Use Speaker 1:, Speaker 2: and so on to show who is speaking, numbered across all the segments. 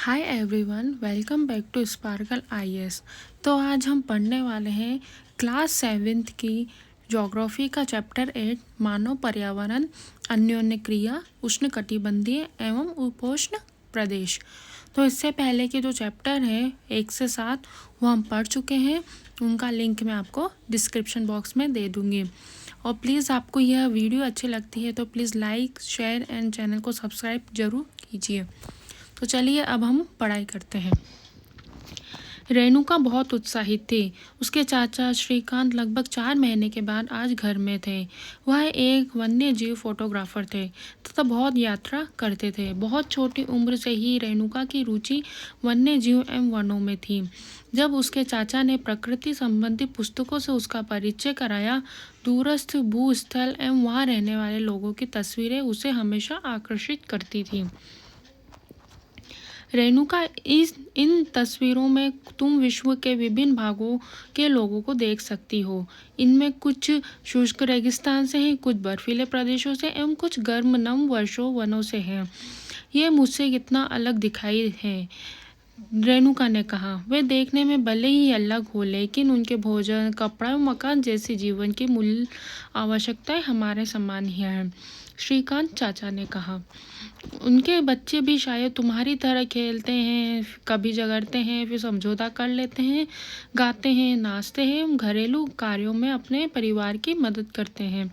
Speaker 1: Hi everyone, welcome back to Sparkle IAS. तो आज हम पढ़ने वाले हैं क्लास 7th की ज्योग्राफी का चैप्टर 8 मानव पर्यावरण अन्योन्य क्रिया उष्णकटिबंधीय एवं उपोष्ण प्रदेश। तो इससे पहले के जो चैप्टर है 1 से 7 वो हम पढ़ चुके हैं। उनका लिंक मैं आपको डिस्क्रिप्शन बॉक्स में दे दूँगी। और प्लीज़ आपको यह वीडियो अच्छी लगती है तो please like share and channel को सब्सक्राइब जरूर कीजिए। तो चलिए अब हम पढ़ाई करते हैं। रेणुका बहुत उत्साहित थी। उसके चाचा श्रीकांत लगभग 4 महीने के बाद आज घर में थे। वह एक वन्य जीव फोटोग्राफर थे तथा बहुत यात्रा करते थे। बहुत छोटी उम्र से ही रेणुका की रुचि वन्य जीव एवं वनों में थी। जब उसके चाचा ने प्रकृति संबंधी पुस्तकों से उसका परिचय कराया, दूरस्थ भूस्थल एवं वहाँ रहने वाले लोगों की तस्वीरें उसे हमेशा आकर्षित करती थी। रेणुका, इन तस्वीरों में तुम विश्व के विभिन्न भागों के लोगों को देख सकती हो। इनमें कुछ शुष्क रेगिस्तान से हैं, कुछ बर्फीले प्रदेशों से एवं कुछ गर्म नम वर्षों वनों से हैं। ये मुझसे कितना अलग दिखाई है, रेणुका ने कहा। वे देखने में भले ही अलग हो, लेकिन उनके भोजन, कपड़ा और मकान जैसी जीवन की मूल आवश्यकताएं हमारे समान ही हैं, श्रीकांत चाचा ने कहा। उनके बच्चे भी शायद तुम्हारी तरह खेलते हैं, कभी झगड़ते हैं, फिर समझौता कर लेते हैं, गाते हैं, नाचते हैं, घरेलू कार्यों में अपने परिवार की मदद करते हैं।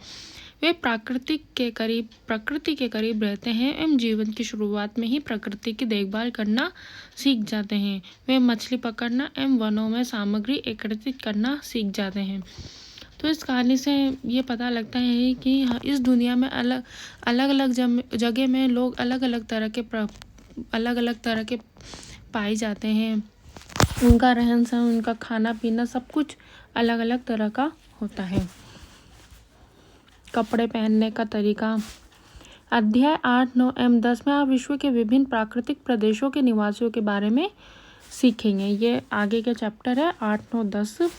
Speaker 1: वे प्रकृति के करीब रहते हैं एवं जीवन की शुरुआत में ही प्रकृति की देखभाल करना सीख जाते हैं। वे मछली पकड़ना एवं वनों में सामग्री एकत्रित करना सीख जाते हैं। तो इस कहानी से ये पता लगता है कि इस दुनिया में अलग अलग जगह में लोग अलग अलग तरह के पाए जाते हैं। उनका रहन सहन, उनका खाना पीना सब कुछ अलग अलग तरह का होता है। कपड़े पहनने का तरीका। अध्याय 8, 9 एवं 10 में आप विश्व के विभिन्न प्राकृतिक प्रदेशों के निवासियों के बारे में सीखेंगे। ये आगे के चैप्टर है 8, 9, 10।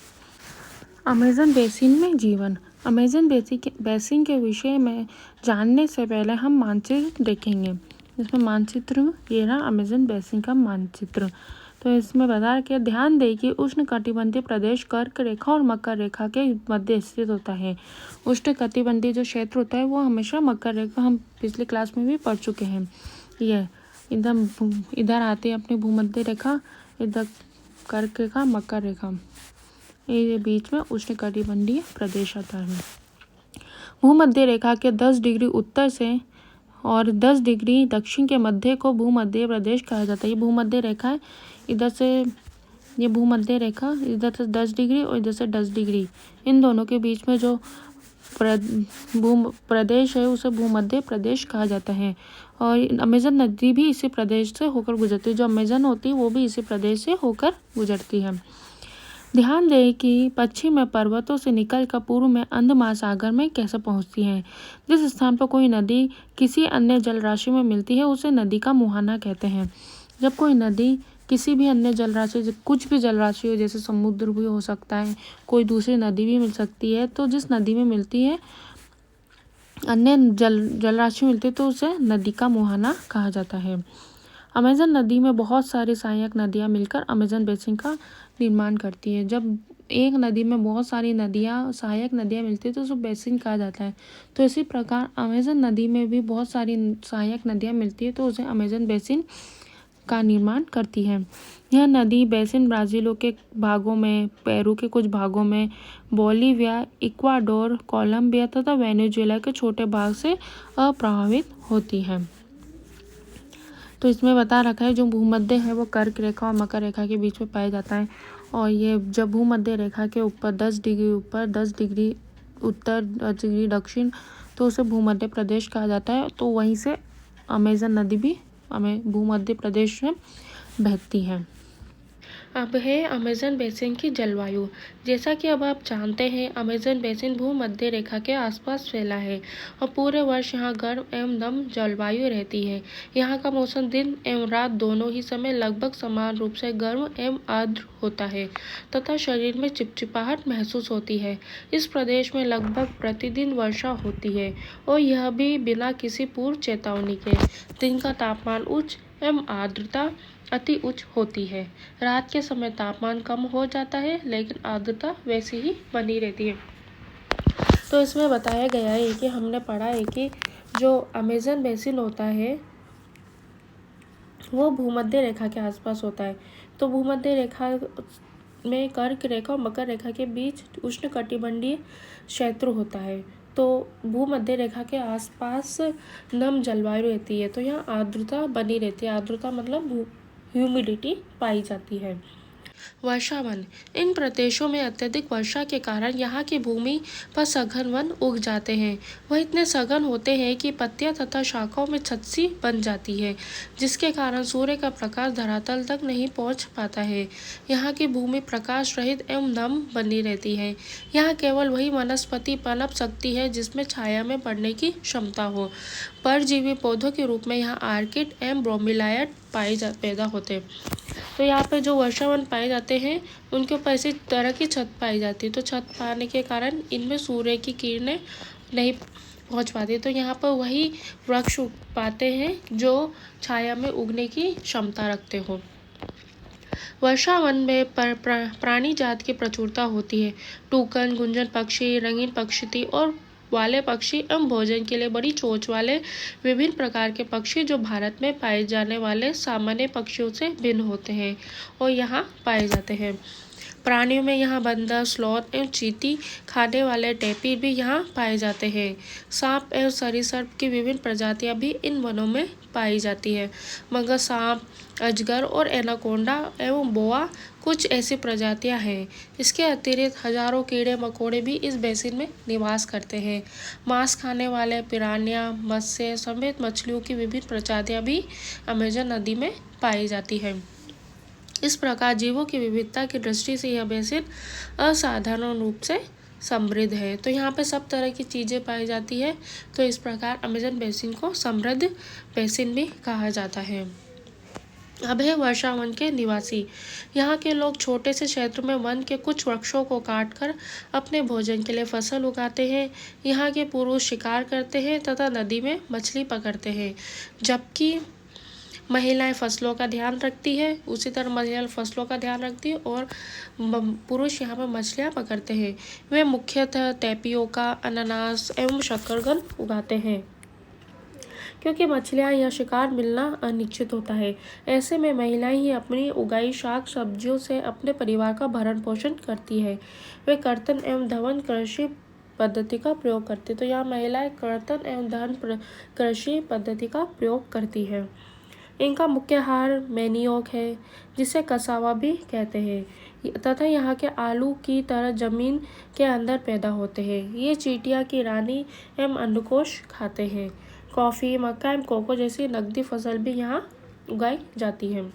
Speaker 1: अमेज़न बेसिन में जीवन। अमेज़न बेसिन के विषय में जानने से पहले हम मानचित्र देखेंगे। इसमें मानचित्र, ये रहा अमेज़न बेसिन का मानचित्र। तो इसमें बता के ध्यान दें कि उष्णकटिबंधीय प्रदेश कर्क रेखा और मकर रेखा के मध्य स्थित होता है। उष्णकटिबंधीय जो क्षेत्र होता है वो हमेशा मकर रेखा, हम पिछली क्लास में भी पढ़ चुके हैं। ये इधर आती है अपनी भूमध्य रेखा, इधर कर्क रेखा, मकर रेखा, ये बीच में उष्णकटिबंधीय प्रदेश आता है। भूमध्य रेखा के 10 डिग्री उत्तर से और 10 डिग्री दक्षिण के मध्य को भूमध्य प्रदेश कहा जाता है। ये भूमध्य रेखा है, इधर से ये भूमध्य रेखा, इधर से 10 डिग्री और इधर से 10 डिग्री, इन दोनों के बीच में जो प्रदेश है उसे भूमध्य प्रदेश कहा जाता है। और अमेज़न नदी भी इसी प्रदेश से होकर गुजरती है। जो अमेज़न होती है वो भी इसी प्रदेश से होकर गुजरती है। ध्यान दें कि पश्चिम में पर्वतों से निकलकर पूर्व में अंध महासागर में कैसे पहुंचती है। जिस स्थान पर कोई नदी किसी अन्य जलराशि में मिलती है उसे नदी का मुहाना कहते हैं। जब कोई नदी किसी भी अन्य जलराशि, कुछ भी जलराशि हो, जैसे समुद्र भी हो सकता है, कोई दूसरी नदी भी मिल सकती है, तो जिस नदी में मिलती है अन्य जलराशि मिलती है तो उसे नदी का मुहाना कहा जाता है। अमेज़न नदी में बहुत सारी सहायक नदियाँ मिलकर अमेज़न बेसिन का निर्माण करती है। जब एक नदी में बहुत सारी नदियाँ, सहायक नदियाँ मिलती है तो उसे बेसिन कहा जाता है। तो इसी प्रकार अमेज़न नदी में भी बहुत सारी सहायक नदियाँ मिलती है तो उसे अमेज़न बेसिन का निर्माण करती है। यह नदी बेसिन ब्राज़ील के भागों में, पेरू के कुछ भागों में, बोलिविया, इक्वाडोर, कोलंबिया तथा वेनेजुएला के छोटे भाग से अप्रभावित होती है। तो इसमें बता रखा है जो भूमध्य है वो कर्क रेखा और मकर रेखा के बीच में पाया जाता है। और ये जब भूमध्य रेखा के ऊपर 10 डिग्री ऊपर, 10 डिग्री उत्तर, 10 डिग्री दक्षिण, तो उसे भूमध्य प्रदेश कहा जाता है। तो वहीं से अमेज़न नदी भी भूमध्य प्रदेश में बहती है। अब है अमेज़न बेसिन की जलवायु। जैसा कि अब आप जानते हैं, अमेज़न बेसिन भूमध्य रेखा के आसपास फैला है और पूरे वर्ष यहाँ गर्म एवं नम जलवायु रहती है। यहाँ का मौसम दिन एवं रात दोनों ही समय लगभग समान रूप से गर्म एवं आर्द्र होता है तथा शरीर में चिपचिपाहट महसूस होती है। इस प्रदेश में लगभग प्रतिदिन वर्षा होती है और यह भी बिना किसी पूर्व चेतावनी के। दिन का तापमान उच्च एवं आर्द्रता अति उच्च होती है। रात के समय तापमान कम हो जाता है लेकिन आर्द्रता वैसी ही बनी रहती है। तो इसमें बताया गया है कि हमने पढ़ा है कि जो अमेज़न बेसिन होता है वो भूमध्य रेखा के आसपास होता है। तो भूमध्य रेखा में कर्क रेखा और मकर रेखा के बीच उष्णकटिबंधीय क्षेत्र होता है। तो भूमध्य रेखा के आसपास नम जलवायु रहती है, तो यहाँ आर्द्रता बनी रहती है। आर्द्रता मतलब ह्यूमिडिटी पाई जाती है। वर्षावन, इन प्रदेशों में अत्यधिक वर्षा के कारण यहाँ की भूमि पर सघन वन उग जाते हैं। वह इतने सघन होते हैं कि पत्तियां तथा शाखाओं में छत्सी बन जाती है, जिसके कारण सूर्य का प्रकाश धरातल तक नहीं पहुँच पाता है। यहाँ की भूमि प्रकाश रहित एवं नम बनी रहती है। यहाँ केवल वही वनस्पति पनप सकती है जिसमें छाया में बढ़ने की क्षमता हो। परजीवी पौधों के रूप में यहाँ आर्किड एवं ब्रोमीलाइट पैदा होते हैं। तो यहाँ पे जो वर्षावन पाए जाते हैं उनके ऊपर इसी तरह की छत पाई जाती है। तो छत पाने के कारण इनमें सूर्य की किरणें नहीं पहुँच पाती, तो यहाँ पर वही वृक्ष उग पाते हैं जो छाया में उगने की क्षमता रखते हो। वर्षावन में प्राणी जात की प्रचुरता होती है। टूकन, गुंजन पक्षी, रंगीन पक्षी और वाले पक्षी एवं भोजन के लिए बड़ी चोंच वाले विभिन्न प्रकार के पक्षी जो भारत में पाए जाने वाले सामान्य पक्षियों से भिन्न होते हैं और यहाँ पाए जाते हैं। प्राणियों में यहाँ बंदर, स्लॉथ एवं चींटी खाने वाले टैपिर भी यहाँ पाए जाते हैं। सांप एवं सरीसृप की विभिन्न प्रजातियाँ भी इन वनों में पाई जाती है, मगर सांप, अजगर और एनाकोंडा एवं बोआ कुछ ऐसी प्रजातियां हैं। इसके अतिरिक्त हजारों कीड़े मकोड़े भी इस बेसिन में निवास करते हैं। मांस खाने वाले पिरान्या, मत्स्य समेत मछलियों की विभिन्न प्रजातियां भी अमेजन नदी में पाई जाती हैं। इस प्रकार जीवों की विविधता की दृष्टि से यह बेसिन असाधारण रूप से समृद्ध है। तो यहाँ पे सब तरह की चीज़ें पाई जाती है, तो इस प्रकार अमेजन बेसिन को समृद्ध बेसिन भी कहा जाता है। अब है वर्षावन के निवासी। यहाँ के लोग छोटे से क्षेत्र में वन के कुछ वृक्षों को काटकर अपने भोजन के लिए फसल उगाते हैं। यहाँ के पुरुष शिकार करते हैं तथा नदी में मछली पकड़ते हैं, जबकि महिलाएं फसलों का ध्यान रखती है। उसी तरह महिलाएं फसलों का ध्यान रखती है और पुरुष यहाँ पर मछलियाँ पकड़ते हैं। वे मुख्यतः टेपियोका, अनानास एवं शकरकंद उगाते हैं, क्योंकि मछलियाँ या शिकार मिलना अनिश्चित होता है। ऐसे में महिलाएं ही अपनी उगाई शाक सब्जियों से अपने परिवार का भरण पोषण करती है। वे कर्तन एवं धवन कृषि पद्धति का प्रयोग करती है। तो यहाँ महिलाएं कर्तन एवं धवन कृषि पद्धति का प्रयोग करती है। इनका मुख्य आहार मैनियोक है, जिसे कसावा भी कहते हैं, तथा यहाँ के आलू की तरह जमीन के अंदर पैदा होते हैं। ये चींटियाँ की रानी एवं अंडकोश खाते हैं। कॉफ़ी, मक्का एवं कोको जैसी नकदी फसल भी यहाँ उगाई जाती है।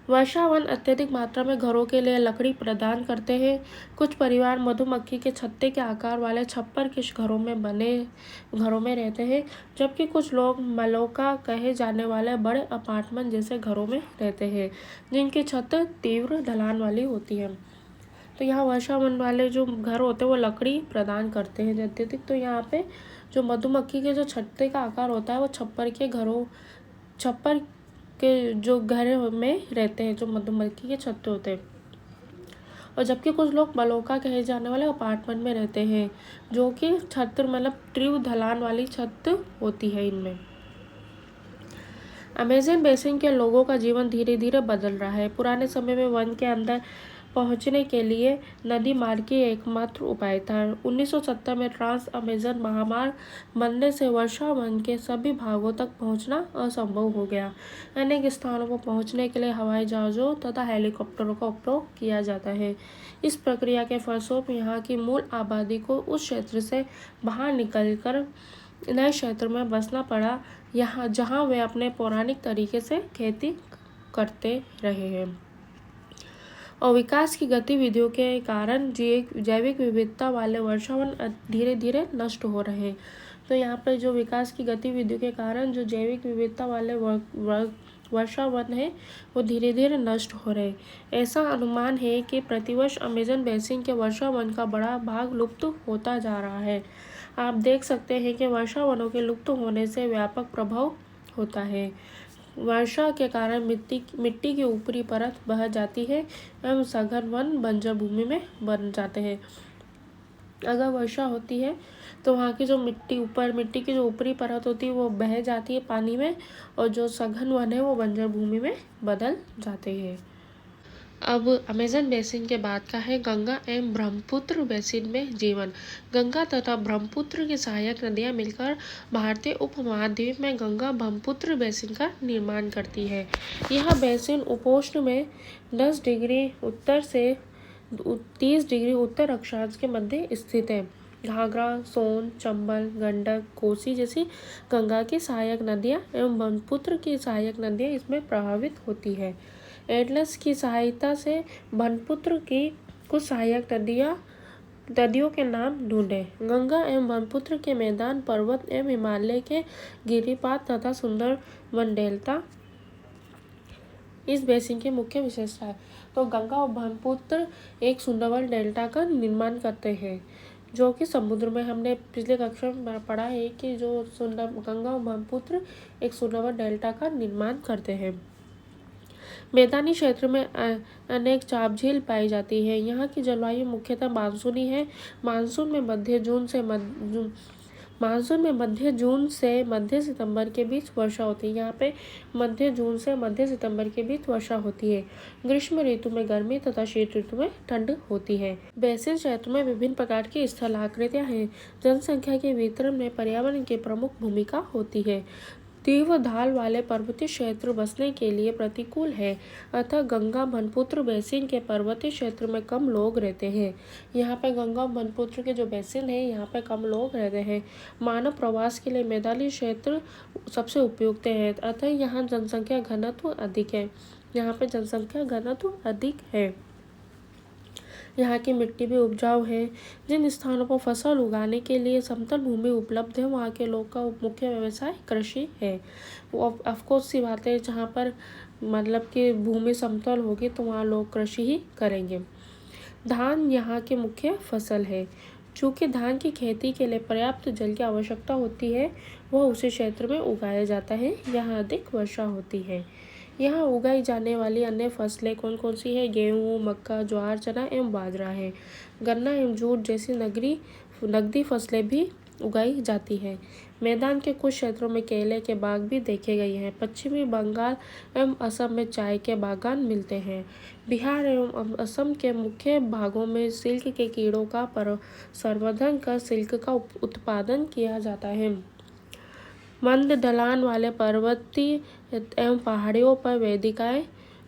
Speaker 1: वर्षावन अत्यधिक मात्रा में घरों के लिए लकड़ी प्रदान करते हैं। कुछ परिवार मधुमक्खी के छत्ते के आकार वाले छप्पर के घरों में रहते हैं, जबकि कुछ लोग मलोका कहे जाने वाले बड़े अपार्टमेंट जैसे घरों में रहते हैं, जिनकी छत तीव्र ढलान वाली होती है। तो यहाँ वर्षावन वाले जो घर होते हैं वो लकड़ी प्रदान करते हैं अत्यधिक। तो यहाँ पे जो मधुमक्खी के जो छत्ते का आकार होता है वो छप्पर के जो घर में रहते हैं, जो मधुमक्खी के छत्ते होते हैं। और जबकि कुछ लोग मलोका कहे जाने वाले अपार्टमेंट में रहते हैं, जो कि छत मतलब तीव्र ढलान वाली छत होती है इनमें। अमेज़न बेसिन के लोगों का जीवन धीरे धीरे बदल रहा है। पुराने समय में वन के अंदर पहुंचने के लिए नदी मार्ग ही एकमात्र उपाय था। 1970 में ट्रांस अमेज़न महामार्ग बनने से वर्षावन के सभी भागों तक पहुंचना असंभव हो गया। अनेक स्थानों पर पहुंचने के लिए हवाई जहाज़ों तथा हेलीकॉप्टरों का उपयोग किया जाता है। इस प्रक्रिया के फलस्वरूप यहाँ की मूल आबादी को उस क्षेत्र से बाहर निकलकर नए क्षेत्र में बसना पड़ा, जहाँ वे अपने पौराणिक तरीके से खेती करते रहे हैं। और विकास की गतिविधियों के कारण जैविक विविधता वाले वर्षावन धीरे धीरे नष्ट हो रहे हैं। तो यहाँ पर जो विकास की गतिविधियों के कारण जो जैविक विविधता वाले वर्षावन है वो धीरे धीरे नष्ट हो रहे हैं। ऐसा अनुमान है कि प्रतिवर्ष अमेज़न बेसिन के वर्षावन का बड़ा भाग लुप्त होता जा रहा है। आप देख सकते हैं कि वर्षावनों के लुप्त होने से व्यापक प्रभाव होता है। वर्षा के कारण मिट्टी की ऊपरी परत बह जाती है एवं सघन वन बंजर भूमि में बन जाते हैं। अगर वर्षा होती है तो वहाँ की जो मिट्टी की जो ऊपरी परत होती है वो बह जाती है पानी में, और जो सघन वन है वो बंजर भूमि में बदल जाते हैं। अब अमेज़न बेसिन के बाद का है गंगा एवं ब्रह्मपुत्र बेसिन में जीवन। गंगा तथा ब्रह्मपुत्र की सहायक नदियाँ मिलकर भारतीय उपमहाद्वीप में गंगा ब्रह्मपुत्र बेसिन का निर्माण करती है। यह बेसिन उपोष्ण में 10 डिग्री उत्तर से 30 डिग्री उत्तर अक्षांश के मध्य स्थित है। घाघरा, सोन, चंबल, गंडक, कोसी जैसी गंगा की सहायक नदियाँ एवं ब्रह्मपुत्र की सहायक नदियाँ इसमें प्रभावित होती है। एटलस की सहायता से ब्रह्मपुत्र की कुछ सहायक नदियों के नाम ढूंढें। गंगा एवं ब्रह्मपुत्र के मैदान, पर्वत एवं हिमालय के गिरिपात तथा सुंदर वन डेल्टा इस बेसिन की मुख्य विशेषता है। तो गंगा और ब्रह्मपुत्र एक सुंदरवन डेल्टा का निर्माण करते हैं, जो कि समुद्र में, हमने पिछले कक्षा में पढ़ा है कि जो गंगा और ब्रह्मपुत्र एक सुंदरवन डेल्टा का निर्माण करते हैं। मैदानी क्षेत्र में अनेक चाप झील पाई जाती है। यहाँ की जलवायु मुख्यतः मानसूनी है। मानसून में मध्य जून से मध्य सितंबर के बीच वर्षा होती है। यहाँ पे मध्य जून से मध्य सितंबर के बीच वर्षा होती है। ग्रीष्म ऋतु में गर्मी तथा शीत ऋतु में ठंड होती है। बेसिन क्षेत्र में विभिन्न प्रकार की स्थलाकृतियाँ हैं। जनसंख्या के वितरण में पर्यावरण की प्रमुख भूमिका होती है। तीव्र ढाल वाले पर्वतीय क्षेत्र बसने के लिए प्रतिकूल है, अतः गंगा ब्रह्मपुत्र बेसिन के पर्वतीय क्षेत्र में कम लोग रहते हैं। यहाँ पे गंगा ब्रह्मपुत्र के जो बेसिन है यहाँ पे कम लोग रहते हैं। मानव प्रवास के लिए मैदानी क्षेत्र सबसे उपयुक्त है, अतः यहाँ जनसंख्या घनत्व अधिक है। यहाँ की मिट्टी भी उपजाऊ है। जिन स्थानों पर फसल उगाने के लिए समतल भूमि उपलब्ध है वहाँ के लोग का मुख्य व्यवसाय कृषि है। वो ऑफकोर्स सी बात है, जहाँ पर मतलब कि भूमि समतल होगी तो वहाँ लोग कृषि ही करेंगे। धान यहाँ की मुख्य फसल है। चूँकि धान की खेती के लिए पर्याप्त जल की आवश्यकता होती है, वह उसी क्षेत्र में उगाया जाता है। यहाँ अधिक वर्षा होती है। यहाँ उगाई जाने वाली अन्य फसलें कौन कौन सी है? गेहूँ, मक्का, ज्वार, चना एवं बाजरा है। गन्ना एवं जूट जैसी नकदी फसलें भी उगाई जाती है। मैदान के कुछ क्षेत्रों में केले के बाग भी देखे गए हैं। पश्चिमी बंगाल एवं असम में चाय के बागान मिलते हैं। बिहार एवं असम के मुख्य भागों में सिल्क के कीड़ों का संवर्धन कर सिल्क का उत्पादन किया जाता है। मंद ढलान वाले पर्वतीय एवं पहाड़ियों पर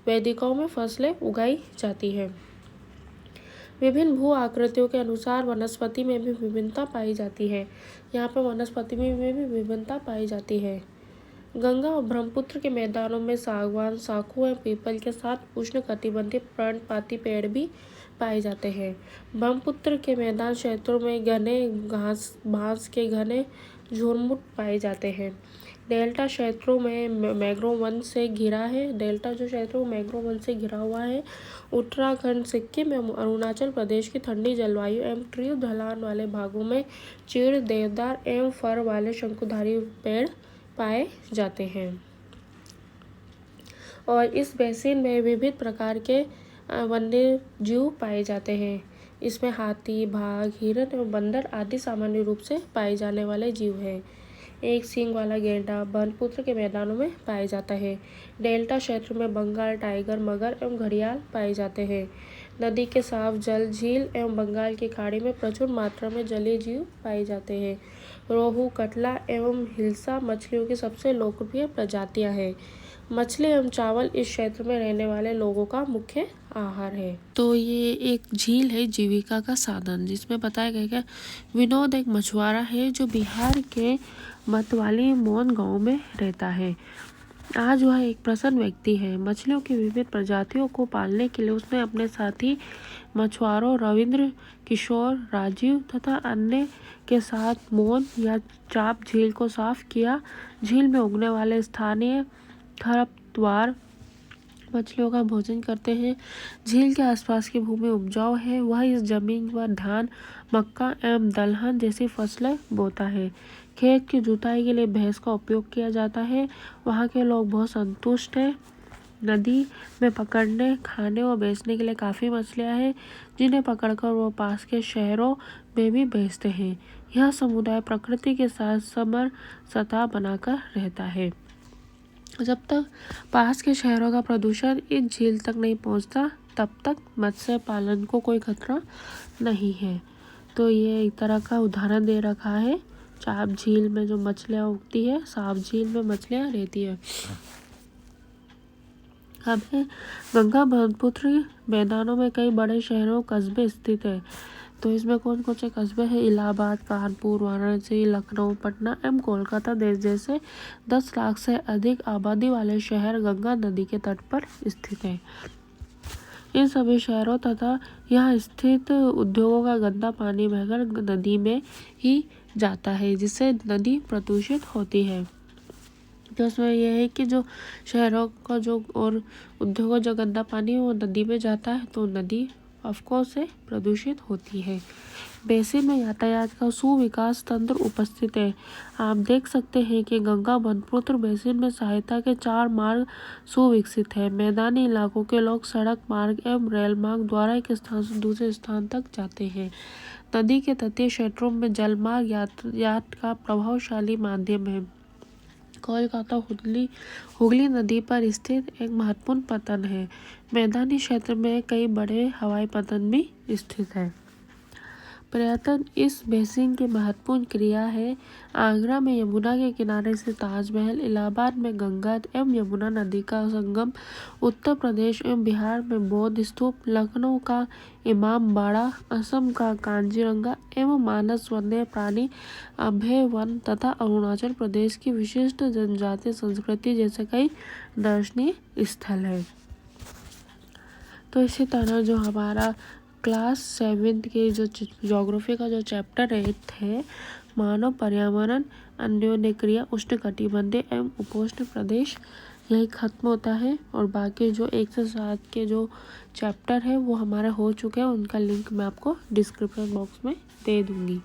Speaker 1: वेदिकाओं में फसलें उगाई जाती हैं। विभिन्न भू आकृतियों के अनुसार वनस्पति में भी विभिन्नता पाई जाती है। यहाँ पर वनस्पति में भी विभिन्नता पाई जाती है। गंगा और ब्रह्मपुत्र के मैदानों में सागवान, साखू एवं पीपल के साथ उष्णकटिबंधीय पर्णपाती पेड़ भी पाए जाते हैं। ब्रह्मपुत्र के मैदान क्षेत्रों में घने बांस के घने झुरमुट पाए जाते हैं। डेल्टा क्षेत्रों में मैंग्रोव वन से घिरा है। डेल्टा जो क्षेत्र वो मैंग्रोव वन से घिरा हुआ है। उत्तराखंड, सिक्किम एवं अरुणाचल प्रदेश की ठंडी जलवायु एवं तीव्र ढलान वाले भागों में चीड़, देवदार एवं फर वाले शंकुधारी पेड़ पाए जाते हैं। और इस बेसिन में विविध प्रकार के वन्य जीव पाए जाते हैं। इसमें हाथी, बाघ, हिरण एवं बंदर आदि सामान्य रूप से पाए जाने वाले जीव हैं। एक सींग वाला गैंडा ब्रह्मपुत्र के मैदानों में पाया जाता है। डेल्टा क्षेत्र में बंगाल टाइगर, मगर एवं घड़ियाल पाए जाते हैं। नदी के साफ जल, झील एवं बंगाल की खाड़ी में प्रचुर मात्रा में जलीय जीव पाए जाते हैं। रोहू, कटला एवं हिल्सा मछलियों की सबसे लोकप्रिय प्रजातियां हैं। मछली एवं चावल इस क्षेत्र में रहने वाले लोगों का मुख्य आहार है। तो ये एक झील है जीविका का साधन, जिसमें बताया गया है विनोद एक मछुआरा है जो बिहार के मतवाली मोन गांव में रहता है। आज वह एक प्रसन्न व्यक्ति है। मछलियों की विविध प्रजातियों को पालने के लिए उसने अपने साथी मछुआरों रविंद्र, किशोर, राजीव तथा अन्य के साथ मोन या चाप झील को साफ किया। झील में उगने वाले स्थानीय खरपतवार मछलियों का भोजन करते हैं। झील के आसपास की भूमि उपजाऊ है। वह इस जमीन पर धान, मक्का एवं दलहन जैसी फसलें बोता है। खेत की जुताई के लिए भैंस का उपयोग किया जाता है। वहाँ के लोग बहुत संतुष्ट हैं। नदी में पकड़ने, खाने और बेचने के लिए काफ़ी मछलियाँ हैं, जिन्हें पकड़कर वो पास के शहरों में भी बेचते हैं। यह समुदाय प्रकृति के साथ समरसता बनाकर रहता है। जब तक पास के शहरों का प्रदूषण इस झील तक नहीं पहुंचता, तब तक मत्स्य पालन को कोई खतरा नहीं है। तो ये एक तरह का उदाहरण दे रखा है। चाप झील में जो मछलियाँ उगती है, साफ झील में मछलियाँ रहती है। अब है गंगा ब्रह्मपुत्र मैदानों में कई बड़े शहरों कस्बे स्थित है। तो इसमें कौन कौन से कस्बे हैं? इलाहाबाद, कानपुर, वाराणसी, लखनऊ, पटना एवं कोलकाता देश जैसे 10 लाख से अधिक आबादी वाले शहर गंगा नदी के तट पर स्थित हैं। इन सभी शहरों तथा यहाँ स्थित उद्योगों का गंदा पानी बहकर नदी में ही जाता है, जिससे नदी प्रदूषित होती है। तो उसमें यह है कि जो शहरों का जो और उद्योगों जो गंदा पानी है वो नदी में जाता है, तो नदी ऑफकोर्स से प्रदूषित होती है। बेसिन में यातायात का सुविकास तंत्र उपस्थित है। आप देख सकते हैं कि गंगा ब्रह्मपुत्र बेसिन में सहायता के 4 मार्ग सुविकसित है। मैदानी इलाकों के लोग सड़क मार्ग एवं रेल मार्ग द्वारा एक स्थान से दूसरे स्थान तक जाते हैं। नदी के तटीय क्षेत्रों में जलमार्ग यातायात का प्रभावशाली माध्यम है। कोलकाता हुगली नदी पर स्थित एक महत्वपूर्ण पतन है। मैदानी क्षेत्र में कई बड़े हवाई पतन भी स्थित है। पर्यटन इस बेसिन की महत्वपूर्ण क्रिया है। आगरा में यमुना के किनारे से ताजमहल, इलाहाबाद में गंगा एवं यमुना नदी का संगम, उत्तर प्रदेश एवं बिहार में बौद्ध स्तूप, लखनऊ का इमाम बाड़ा, असम का कांजीरंगा एवं मानस वन्य प्राणी अभय वन तथा अरुणाचल प्रदेश की विशिष्ट जनजातीय संस्कृति जैसे कई दर्शनीय स्थल है। तो इसी तरह जो हमारा क्लास 7 के जो ज्योग्राफी का जो चैप्टर 8 है, मानव पर्यावरण अन्योन्य क्रिया उष्णकटिबंधीय एवं उपोष्ण प्रदेश, यही खत्म होता है। और बाकी जो 1 से 7 के जो चैप्टर है वो हमारे हो चुके हैं, उनका लिंक मैं आपको डिस्क्रिप्शन बॉक्स में दे दूँगी।